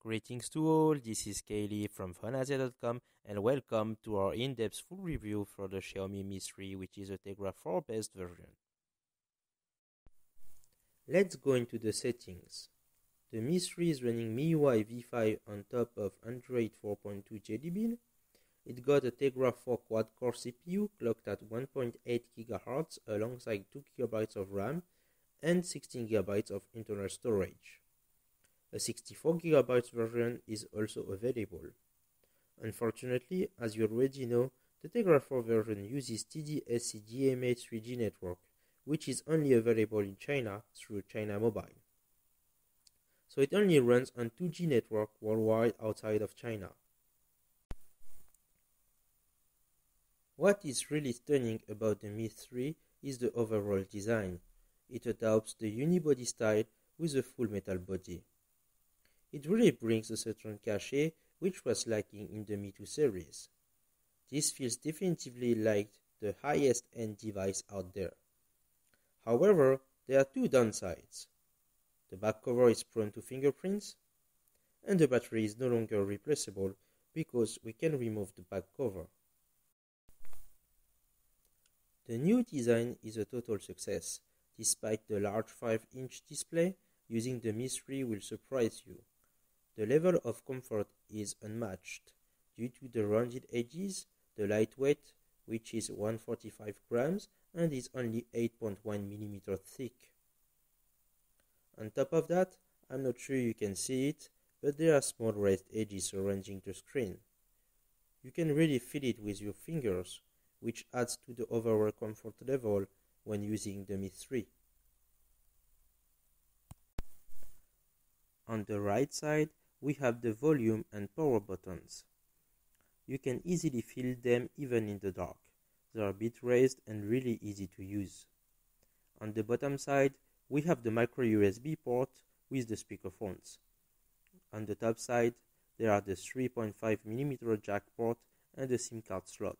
Greetings to all, this is Kaylee from FHD.com and welcome to our in-depth full review for the Xiaomi Mi 3, which is a Tegra 4 based version. Let's go into the settings. The Mi 3 is running MIUI V5 on top of Android 4.2 Jelly Bean. It got a Tegra 4 quad-core CPU clocked at 1.8 GHz alongside 2 GB of RAM and 16 GB of internal storage. A 64 GB version is also available. Unfortunately, as you already know, the Tegra 4 version uses TD-SCDMA 3G network, which is only available in China through China Mobile. So it only runs on 2G network worldwide outside of China. What is really stunning about the Mi 3 is the overall design. It adopts the unibody style with a full metal body. It really brings a certain cachet which was lacking in the Mi 2 series. This feels definitively like the highest end device out there. However, there are two downsides. The back cover is prone to fingerprints, and the battery is no longer replaceable because we can remove the back cover. The new design is a total success. Despite the large 5-inch display, using the Mi 3 will surprise you. The level of comfort is unmatched due to the rounded edges, the lightweight, which is 145 grams and is only 8.1 mm thick. On top of that, I'm not sure you can see it, but there are small raised edges surrounding the screen. You can really feel it with your fingers, which adds to the overall comfort level when using the Mi 3. On the right side, we have the volume and power buttons. You can easily feel them even in the dark. They are a bit raised and really easy to use. On the bottom side, we have the micro USB port with the speakerphones. On the top side, there are the 3.5 mm jack port and the SIM card slot.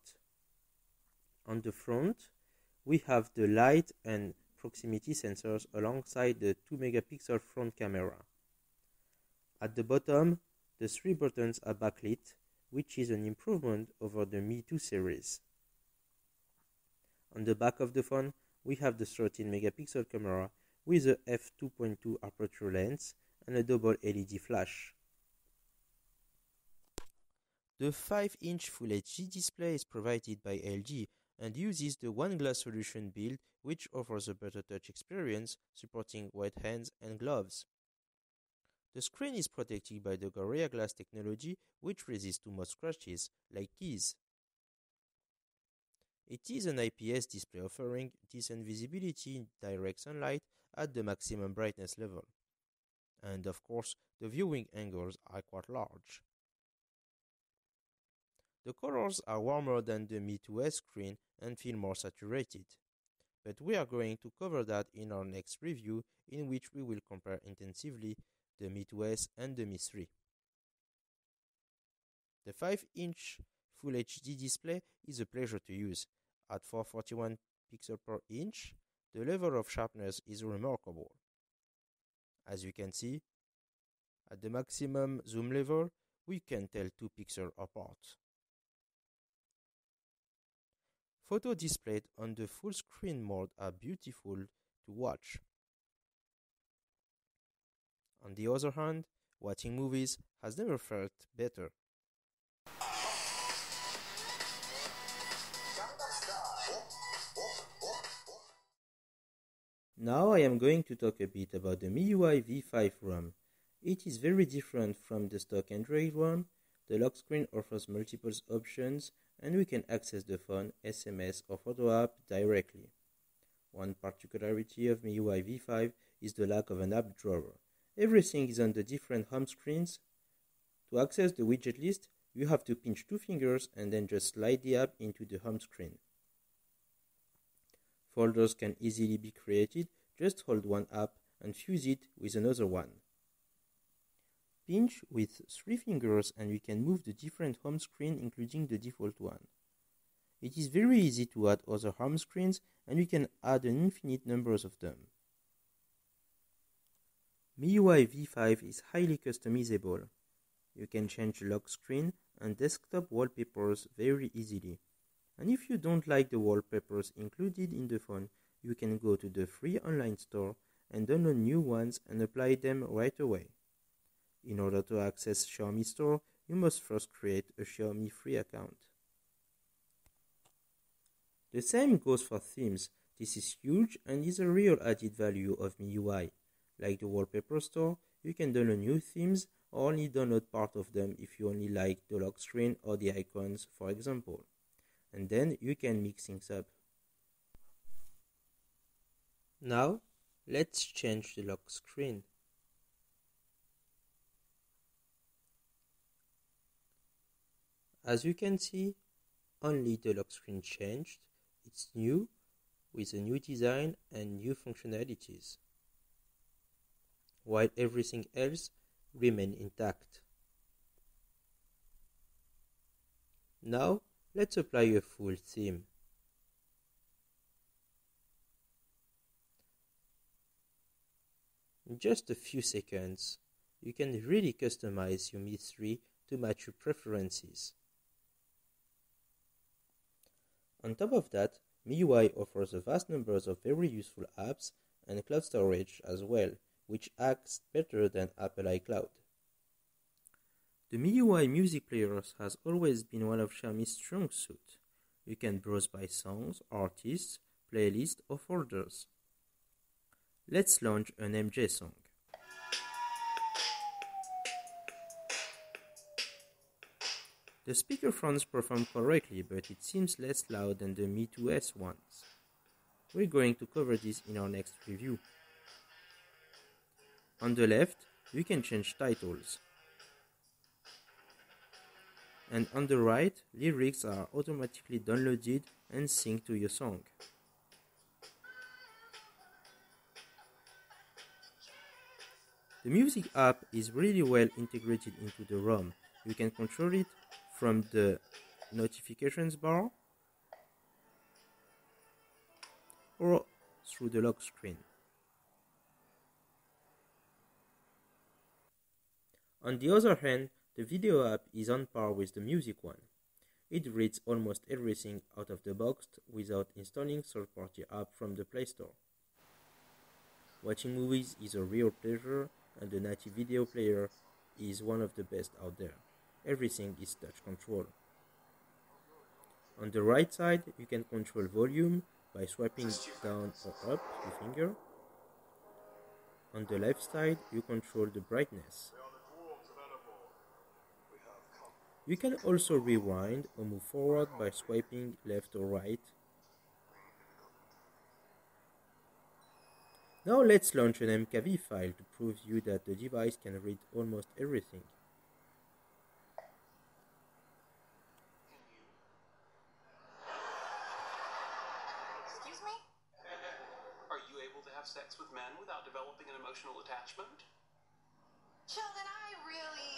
On the front, we have the light and proximity sensors alongside the 2 megapixel front camera. At the bottom, the 3 buttons are backlit, which is an improvement over the Mi 2 series. On the back of the phone, we have the 13 megapixel camera with a f2.2 aperture lens and a double LED flash. The 5-inch Full HD display is provided by LG and uses the One Glass solution build, which offers a better touch experience, supporting wet hands and gloves. The screen is protected by the Gorilla Glass technology, which resists to most scratches, like keys. It is an IPS display offering decent visibility in direct sunlight at the maximum brightness level. And of course, the viewing angles are quite large. The colors are warmer than the Mi 2S screen and feel more saturated. But we are going to cover that in our next review, in which we will compare intensively the Mi 2S and the Mi 3. The 5-inch Full HD display is a pleasure to use. At 441 pixels per inch, the level of sharpness is remarkable. As you can see, at the maximum zoom level, we can tell 2 pixels apart. Photos displayed on the full screen mode are beautiful to watch. On the other hand, watching movies has never felt better. Now I am going to talk a bit about the MIUI V5 Rom. It is very different from the stock Android one. The lock screen offers multiple options and we can access the phone, SMS or photo app directly. One particularity of MIUI V5 is the lack of an app drawer. Everything is on the different home screens. To access the widget list, you have to pinch 2 fingers and then just slide the app into the home screen. Folders can easily be created, just hold one app and fuse it with another one. Pinch with 3 fingers and you can move the different home screen including the default one. It is very easy to add other home screens and you can add an infinite number of them. MIUI V5 is highly customizable. You can change the lock screen and desktop wallpapers very easily. And if you don't like the wallpapers included in the phone, you can go to the free online store and download new ones and apply them right away. In order to access Xiaomi Store, you must first create a Xiaomi free account. The same goes for themes. This is huge and is a real added value of MIUI. Like the wallpaper store, you can download new themes or only download part of them if you only like the lock screen or the icons, for example. And then you can mix things up. Now, let's change the lock screen. As you can see, only the lock screen changed. It's new, with a new design and new functionalities, while everything else remains intact. Now, let's apply a full theme. In just a few seconds, you can really customize your Mi3 to match your preferences. On top of that, MIUI offers a vast number of very useful apps and cloud storage as well, which acts better than Apple iCloud. The MIUI music players has always been one of Xiaomi's strong suits. You can browse by songs, artists, playlists, or folders. Let's launch an MJ song. The speaker fronts perform correctly, but it seems less loud than the Mi 2S ones. We're going to cover this in our next review. On the left, you can change titles. And on the right, lyrics are automatically downloaded and synced to your song. The music app is really well integrated into the ROM. You can control it from the notifications bar or through the lock screen. On the other hand, the video app is on par with the music one. It reads almost everything out of the box without installing third-party app from the Play Store. Watching movies is a real pleasure, and the native video player is one of the best out there. Everything is touch control. On the right side, you can control volume by swiping down or up your finger. On the left side, you control the brightness. You can also rewind or move forward by swiping left or right. Now let's launch an MKV file to prove you that the device can read almost everything. Excuse me? Are you able to have sex with men without developing an emotional attachment? Sheldon, I really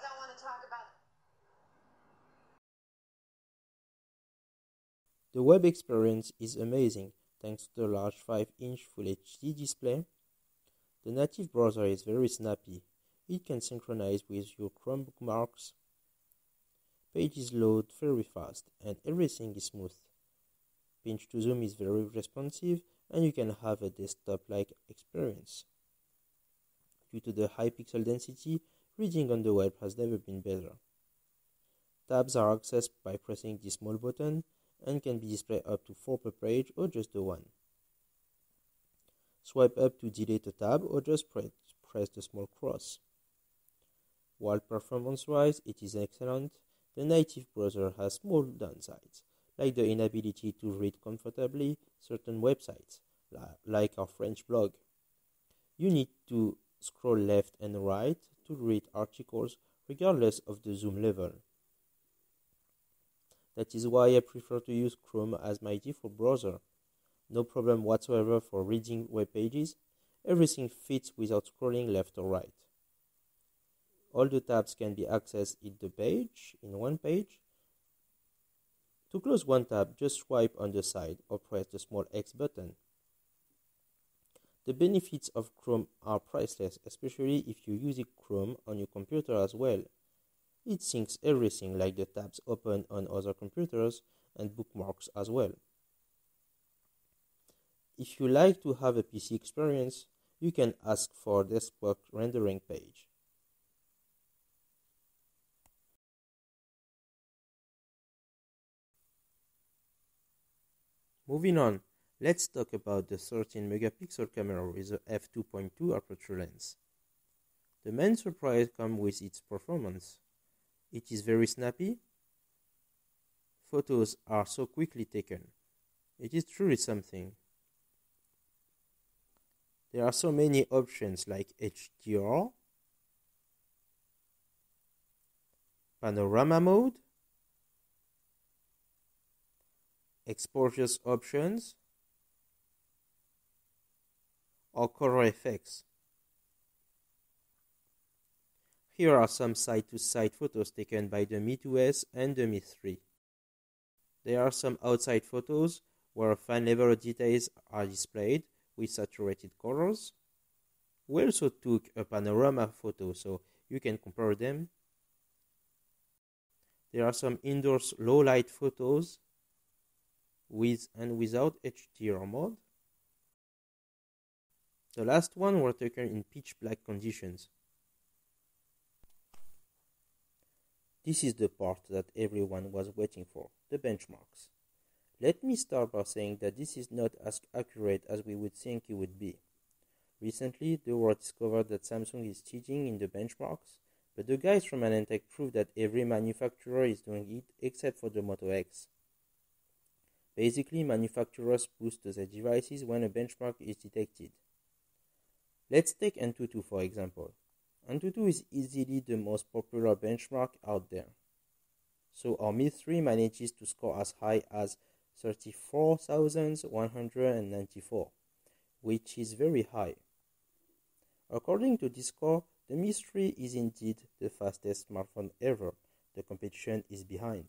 don't want to talk about. The web experience is amazing thanks to the large 5-inch Full HD display. The native browser is very snappy. It can synchronize with your Chrome bookmarks. Pages load very fast and everything is smooth. Pinch to zoom is very responsive and you can have a desktop-like experience. Due to the high pixel density, reading on the web has never been better. Tabs are accessed by pressing this small button and can be displayed up to 4 per page or just the one. Swipe up to delete a tab or just press the small cross. While performance-wise it is excellent, the native browser has small downsides, like the inability to read comfortably certain websites, like our French blog. You need to scroll left and right to read articles regardless of the zoom level. That is why I prefer to use Chrome as my default browser. No problem whatsoever for reading web pages. Everything fits without scrolling left or right. All the tabs can be accessed in one page. To close one tab, just swipe on the side or press the small X button. The benefits of Chrome are priceless, especially if you use Chrome on your computer as well. It syncs everything, like the tabs open on other computers and bookmarks as well. If you like to have a PC experience, you can ask for a desktop rendering page. Moving on, let's talk about the 13 megapixel camera with the f2.2 aperture lens. The main surprise comes with its performance. It is very snappy. Photos are so quickly taken. It is truly something. There are so many options like HDR, panorama mode, exposure options, or color effects. Here are some side-to-side photos taken by the Mi 2S and the Mi 3. There are some outside photos where fine level details are displayed with saturated colors. We also took a panorama photo so you can compare them. There are some indoors low light photos with and without HDR mode. The last one were taken in pitch black conditions. This is the part that everyone was waiting for, the benchmarks. Let me start by saying that this is not as accurate as we would think it would be. Recently, the world discovered that Samsung is cheating in the benchmarks, but the guys from Anantech proved that every manufacturer is doing it except for the Moto X. Basically, manufacturers boost their devices when a benchmark is detected. Let's take Antutu for example. Antutu is easily the most popular benchmark out there. So our Mi 3 manages to score as high as 34,194, which is very high. According to this score, the Mi 3 is indeed the fastest smartphone ever. The competition is behind.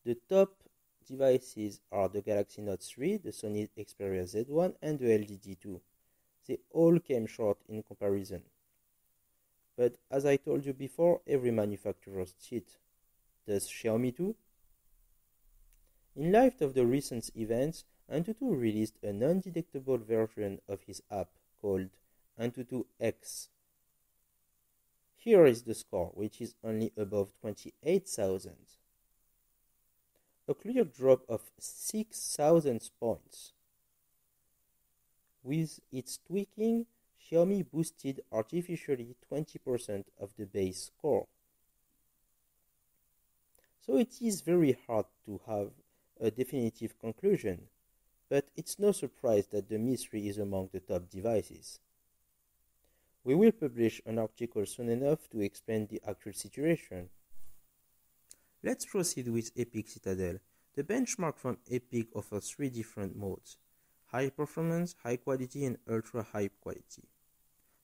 The top devices are the Galaxy Note 3, the Sony Xperia Z1 and the LG D2. They all came short in comparison. But as I told you before, every manufacturer cheats. Does Xiaomi too? In light of the recent events, Antutu released a non-detectable version of his app called Antutu X. Here is the score, which is only above 28,000. A clear drop of 6,000 points. With its tweaking, Xiaomi boosted artificially 20% of the base score. So it is very hard to have a definitive conclusion, but it's no surprise that the Mi 3 is among the top devices. We will publish an article soon enough to explain the actual situation. Let's proceed with Epic Citadel. The benchmark from Epic offers 3 different modes: high performance, high quality, and ultra high quality.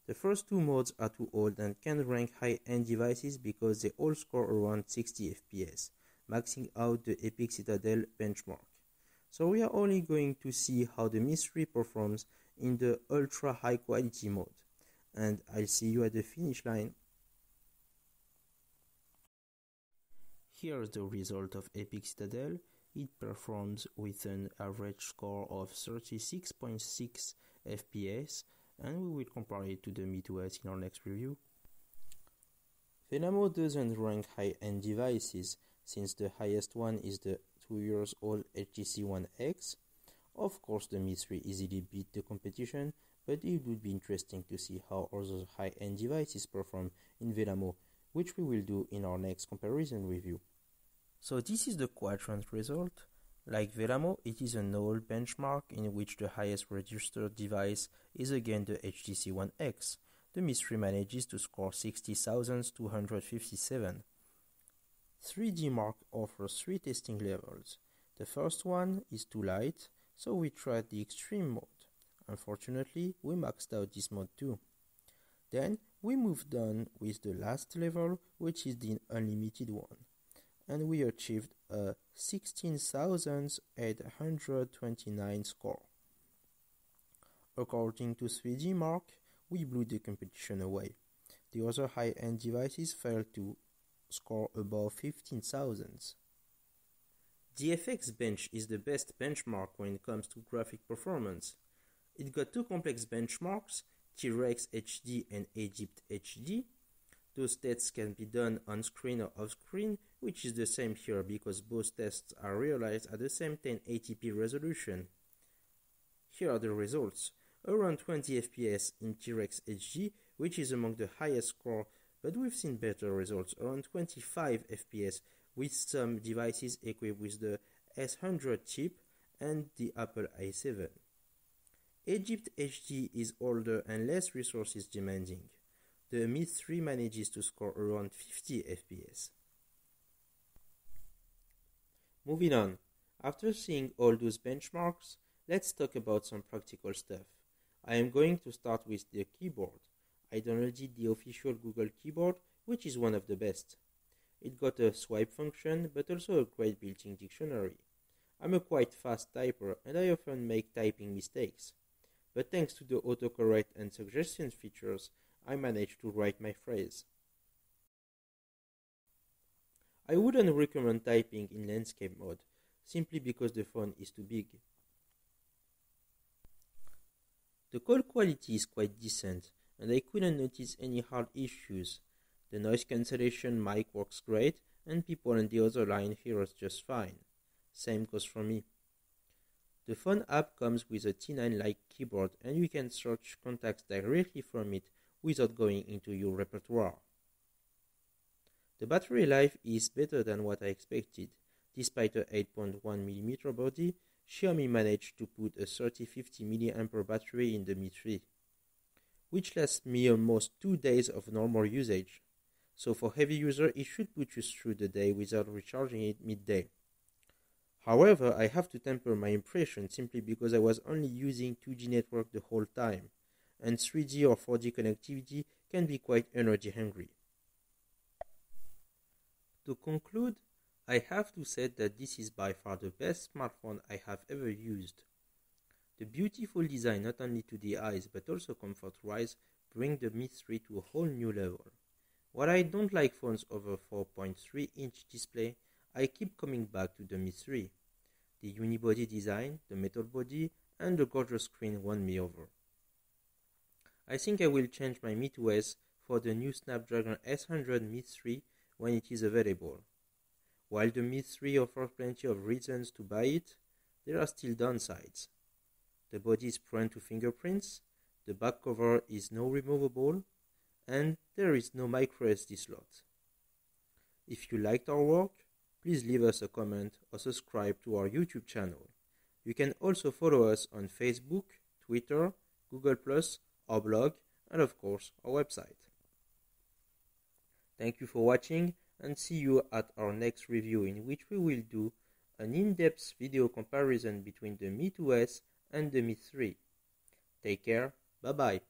The first 2 modes are too old and can't rank high-end devices because they all score around 60 FPS, maxing out the Epic Citadel benchmark. So we are only going to see how the Mi 3 performs in the ultra high quality mode, and I'll see you at the finish line. Here's the result of Epic Citadel. It performs with an average score of 36.6 FPS, and we will compare it to the Mi 2S in our next review. Velamo doesn't rank high-end devices, since the highest one is the 2-year-old HTC One X. Of course, the Mi 3 easily beat the competition, but it would be interesting to see how other high-end devices perform in Velamo, which we will do in our next comparison review. So this is the quadrant result. Like Velamo, it is an old benchmark in which the highest registered device is again the HTC One X. The Mi 3 manages to score 60,257. 3D Mark offers 3 testing levels. The first one is too light, so we tried the extreme mode. Unfortunately, we maxed out this mode too. Then we moved on with the last level, which is the unlimited one, and we achieved a 16,829 score. According to 3D Mark, we blew the competition away. The other high-end devices failed to score above 15,000. The FX bench is the best benchmark when it comes to graphic performance. It got two complex benchmarks, T-Rex HD and Egypt HD. Those tests can be done on screen or off screen, which is the same here because both tests are realized at the same 1080p resolution. Here are the results. Around 20 FPS in T-Rex HD, which is among the highest score, but we've seen better results, around 25 FPS with some devices equipped with the S100 chip and the Apple i7. Egypt HD is older and less resources demanding. The Mi3 manages to score around 50 FPS. Moving on, after seeing all those benchmarks, let's talk about some practical stuff. I am going to start with the keyboard. I downloaded the official Google keyboard, which is one of the best. It got a swipe function, but also a great built-in dictionary. I'm a quite fast typer, and I often make typing mistakes. But thanks to the autocorrect and suggestion features, I managed to write my phrase. I wouldn't recommend typing in landscape mode, simply because the font is too big. The call quality is quite decent, and I couldn't notice any hard issues. The noise cancellation mic works great, and people on the other line hear us just fine. Same goes for me. The phone app comes with a T9-like keyboard, and you can search contacts directly from it without going into your repertoire. The battery life is better than what I expected. Despite a 8.1mm body, Xiaomi managed to put a 3050 mAh battery in the Mi 3, which lasts me almost 2 days of normal usage. So for heavy user, it should put you through the day without recharging it midday. However, I have to temper my impression simply because I was only using 2G network the whole time, and 3G or 4G connectivity can be quite energy hungry. To conclude, I have to say that this is by far the best smartphone I have ever used. The beautiful design not only to the eyes but also comfort-wise bring the Mi 3 to a whole new level. While I don't like phones over 4.3-inch display, I keep coming back to the Mi 3. The unibody design, the metal body, and the gorgeous screen won me over. I think I will change my Mi 2S for the new Snapdragon S100 Mi 3 when it is available. While the Mi 3 offers plenty of reasons to buy it, there are still downsides. The body is prone to fingerprints, the back cover is no removable, and there is no microSD slot. If you liked our work, please leave us a comment or subscribe to our YouTube channel. You can also follow us on Facebook, Twitter, Google+, our blog, and of course our website. Thank you for watching, and see you at our next review, in which we will do an in-depth video comparison between the Mi 2S and the Mi 3. Take care, bye bye.